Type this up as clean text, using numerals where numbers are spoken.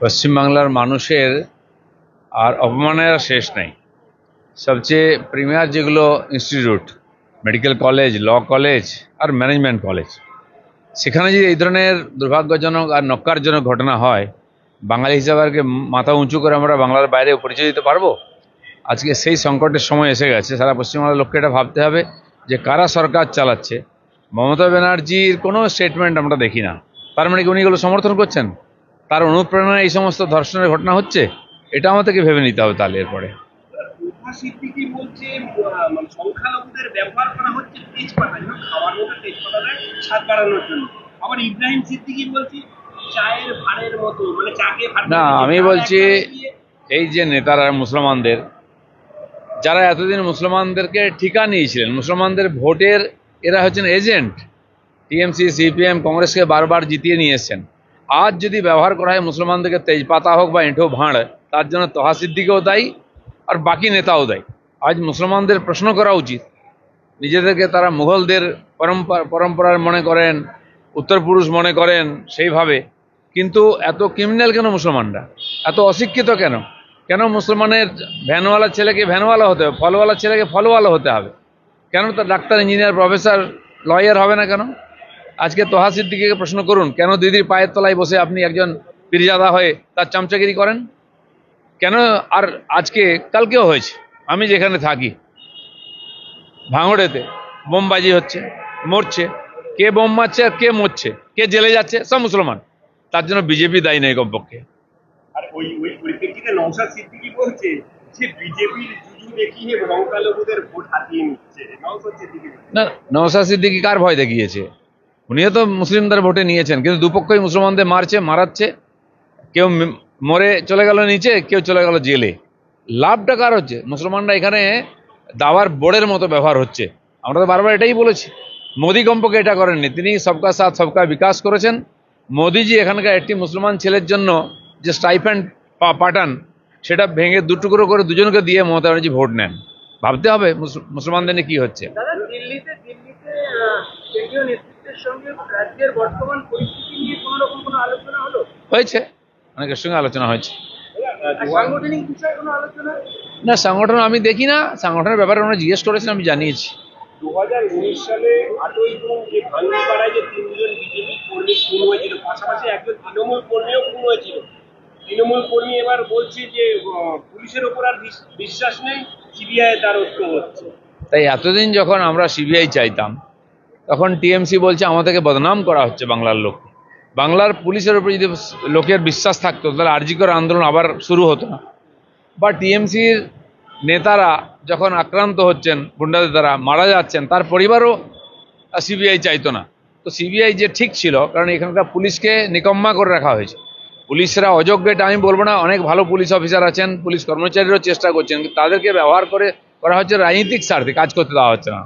পশ্চিমবাংলার মানুষের আর অপমানের শেষ নেই। সবচেয়ে প্রিমিয়ার যেগুলো institute, medical college, law college আর ম্যানেজমেন্ট কলেজ, সেখানে যদি এই ধরনের দুর্ভাগ্যজনক আর নক্কারজনক ঘটনা হয়, বাঙালি হিসাবে আর কি মাথা উঁচু করে আমরা বাংলার বাইরে পরিচয় দিতে পারবো? আজকে সেই সংকটের সময় এসে গেছে। সারা পশ্চিমবাংলার লোককে এটা ভাবতে হবে যে কারা সরকার চালাচ্ছে। মমতা ব্যানার্জির কোনো স্টেটমেন্ট আমরা দেখি না। তার মানে কি উনি এগুলো সমর্থন করছেন? তার অনুপ্রেরণায় এই সমস্ত ধর্ষণের ঘটনা হচ্ছে? এটা আমাদেরকে ভেবে নিতে হবে তাহলে এরপরে। সিদ্দিকী বলছে সংখ্যালঘুদের ব্যবহার করা হচ্ছে তেজপাতা, খাওয়ার মধ্যে তেজপাতাটা স্বাদ বাড়ানোর জন্য। আবার ইব্রাহিম সিদ্দিকী বলছে চায়ের ভাড়ের মতো, মানে চাকে না, আমি বলছি এই যে নেতারা মুসলমানদের, যারা এতদিন মুসলমানদেরকে ঠিকা নিয়েছিলেন, মুসলমানদের ভোটের এরা হচ্ছেন এজেন্ট। টিএমসি, সিপিএম, কংগ্রেসকে বারবার জিতিয়ে নিয়ে এসছেন। আজ যদি ব্যবহার করা হয় মুসলমানদেরকে, তেজপাতা হোক বা এঁঠো ভাঁড়, তার জন্য তোহা সিদ্দিকীও দায়ী আর বাকি নেতাও দায়ী। আজ মুসলমানদের প্রশ্ন করা উচিত, নিজেদেরকে তারা মুঘলদের পরম্পরার মনে করেন, উত্তর পুরুষ মনে করেন সেইভাবে, কিন্তু এত ক্রিমিনাল কেন মুসলমানরা? এত অশিক্ষিত কেন? কেন মুসলমানের ভ্যানওয়ালা ছেলেকে ভ্যানওয়ালা হতে হবে, ফলওয়ালা ছেলেকে ফলওয়ালা হতে হবে? কেন তার ডাক্তার, ইঞ্জিনিয়ার, প্রফেসর, লয়ার হবে না কেন? আজকে তোহা সিদ্দিকীকে প্রশ্ন করুন, কেন দিদির পায়ের তলায় বসে আপনি একজন পীরজাদা হয়ে তার চামচাগিরি করেন? কেন? আর আজকে কালকেও হয়েছে, আমি যেখানে থাকি ভাঙড়েতে বোমবাজি হচ্ছে, মরছে। কে বোম মারছে আর কে মরছে, কে জেলে যাচ্ছে? সব মুসলমান। তার জন্য বিজেপি দায়ী নেই কমপক্ষে। আর ওই পরিপ্রেক্ষিতে নওশাদ সিদ্দিকী বলছে যে বিজেপির জুজু দেখিয়ে সংখ্যালঘুদের ভোট হাতিয়ে নিচ্ছে। নওশাদ সিদ্দিকী না, নওশাদ সিদ্দিকী কার ভয় দেখিয়েছে? উনিও তো মুসলিমদের ভোটে নিয়েছেন, কিন্তু দুপক্ষই মুসলমানদের মারছে, মারাচ্ছে। কেউ মরে চলে গেল নিচে, কেউ চলে গেল জেলে। লাভটা কার হচ্ছে? মুসলমানরা এখানে দাওয়ার বোর্ডের মতো ব্যবহার হচ্ছে। আমরা তো বারবার এটাই বলেছি। মোদী কমপক্ষে এটা করেননি, তিনি সবকা সাথ সবকা বিকাশ করেছেন। মোদীজি এখানকার একটি মুসলমান ছেলের জন্য যে স্টাইপেন্ড পাঠান, সেটা ভেঙে দুটুকরো করে দুজনকে দিয়ে মমতা ব্যানার্জি ভোট নেন। ভাবতে হবে মুসলমানদের নিয়ে কি হচ্ছে। দিল্লিতে কেন্দ্রীয় নেতৃত্বের সঙ্গে রাজ্যের বর্তমান পরিস্থিতি নিয়ে কোনো রকম কোনো আলোচনা হলো? হয়েছে, অনেকের সঙ্গে আলোচনা হয়েছে। সাংগঠনিক বিষয়ে কোনো আলোচনা? না, সংগঠন আমি দেখি না। সংগঠনের ব্যাপারে ওনারা জিজ্ঞেস করেছেন, আমি জানিয়েছি। 2019 সালে 8ই জুন যে ভাঙ্গিপাড়ায় যে 3জন বিজেপি কর্মী খুন হয়েছিল, পাশাপাশি একজন তৃণমূল কর্মীও খুন হয়েছিল। তৃণমূল কর্মী এবার বলছে যে পুলিশের ওপর আর বিশ্বাস নেই, সিবিআই দ্বারস্থ হচ্ছে। তাই এতদিন যখন আমরা সিবিআই চাইতাম, তখন টিএমসি বলছে আমাদেরকে বদনাম করা হচ্ছে বাংলার লোক। বাংলার পুলিশের উপর যদি লোকের বিশ্বাস থাকতো, তাহলে আরজি কর আন্দোলন আবার শুরু হতো না। বা টিএমসির নেতারা যখন আক্রান্ত হচ্ছেন, গুন্ডাদের দ্বারা মারা যাচ্ছেন, তার পরিবারও সিবিআই চাইতো না। তো সিবিআই যে ঠিক ছিল, কারণ এখানকার পুলিশকে নিকম্মা করে রাখা হয়েছে। পুলিশরা অযোগ্য এটা আমি বলবো না, অনেক ভালো পুলিশ অফিসার আছেন, পুলিশ কর্মচারীরাও চেষ্টা করছেন, কিন্তু তাদেরকে ব্যবহার করা হচ্ছে রাজনৈতিক স্বার্থে, কাজ করতে দেওয়া হচ্ছে না।